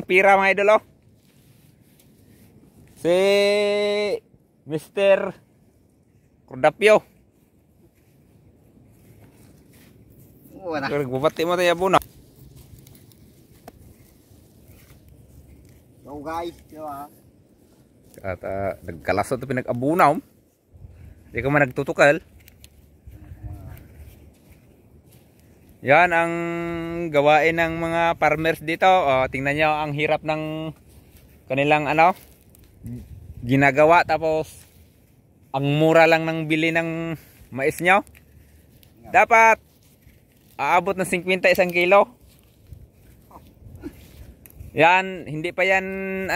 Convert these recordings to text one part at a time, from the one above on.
pira mga idol, oh. Si Mr. Cordapio. Wala. Bubati mo tayo abunaw. So guys, diba? At nagkalasot na pinag-abunaw. Di ka man nagtutukal. Yan ang gawain ng mga farmers dito. Tingnan nyo ang hirap ng kanilang ginagawa. Tapos ang mura lang ng bili ng mais nyo. Dapat aabot ng 50 isang kilo. Yan, hindi pa yan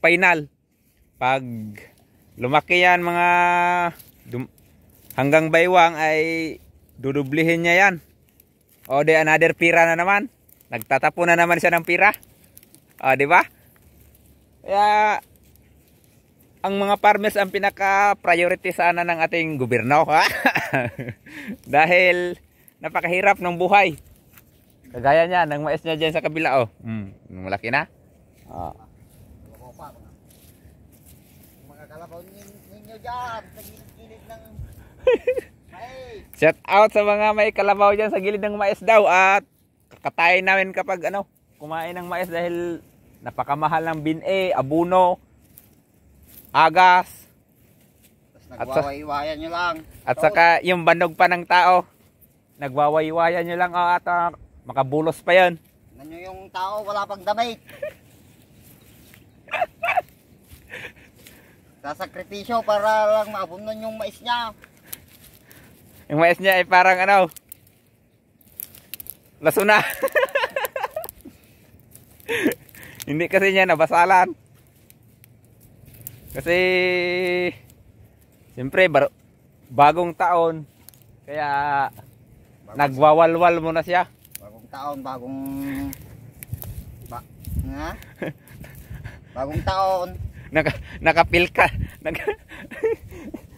final. Pag lumaki yan mga hanggang baywang ay dudublihin niya yan. O de another pira na naman. Nagtatapo na naman siya ng pira. O di ba? Kaya ang mga farmers ang pinaka-priority sana ng ating gobyerno, ha? Dahil napakahirap ng buhay. Kagaya niya ng mais niya diyan sa kabila, oh. Malaki na. Mga kalabaw ninyo dyan sa gilid ng mais. Shout out sa mga may kalabaw dyan sa gilid ng mais daw. At kakatayin namin kapag kumain ng mais dahil napakamahal ng bine, abuno, agas. Tapos nagwawaiwayan nyo lang. At saka yung bandog pa ng tao. Nagwawaiwayan nyo lang at makabulos pa yan. Ano yung tao wala pang damit. Sasakripisyo para lang maabunon yung mais niya. Yung mais niya ay parang lasuna. Hindi kasi niya nabasalan. Kasi siyempre bagong taon kaya nagwawalwal muna siya. Bagong taon, bagong taon. Nakapil ka.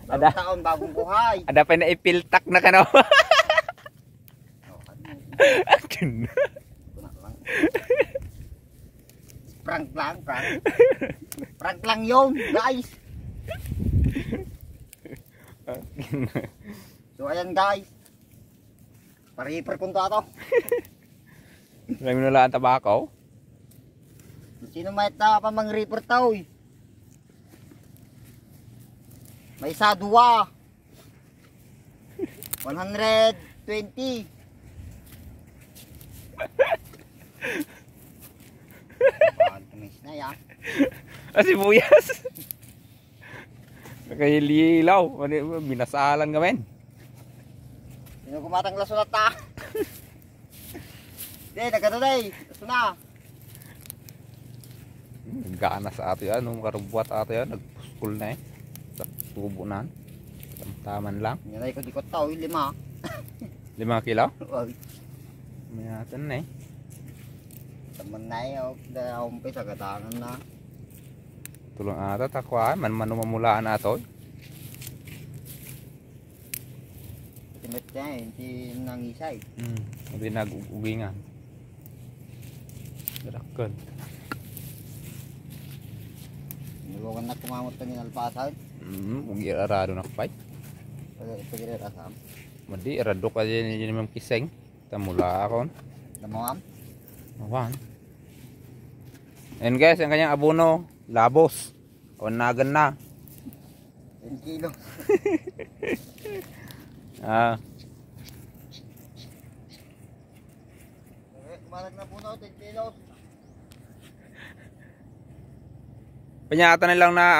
Bagong taon, bagong buhay. Ada pa na ipiltak na kano. Prank lang. Prank lang yun, guys. So ayan guys. Pariper kung to. Alam mo na ang tabako? Sino may pa mang reaper tao eh. May isa, dua. 120. Pantumis na ya. Sibuyas. Nakahililaw. Binasalan gamen. Sino kumatang lasulat ta? Hindi, nagkatuloy. Lasuna. Gana sa ato yan. Makarubuat ato yan. Nagpuskul na eh. Sa tubo na. Taman lang. Yan ay kudikot tao, 5. 5 kilo? May natin na eh. Taman na yun. Umpis sa katangan na. Tulong ata takwa. Manumamulaan ato. Timit niya eh. Hindi nangisay. Hindi nag-ugingan. Darakon. Nilugan na kumamot ka ninalpasan. Ugi arado na kapay. Pagirasam. Madi arado ka dyan yung kiseng. Tamula ako. Namawam? Awan. And guys, ang kanyang abono, labos. Nagan na. 10 kilo. Kumalag na puno, 10 kilos. Panyata nilang na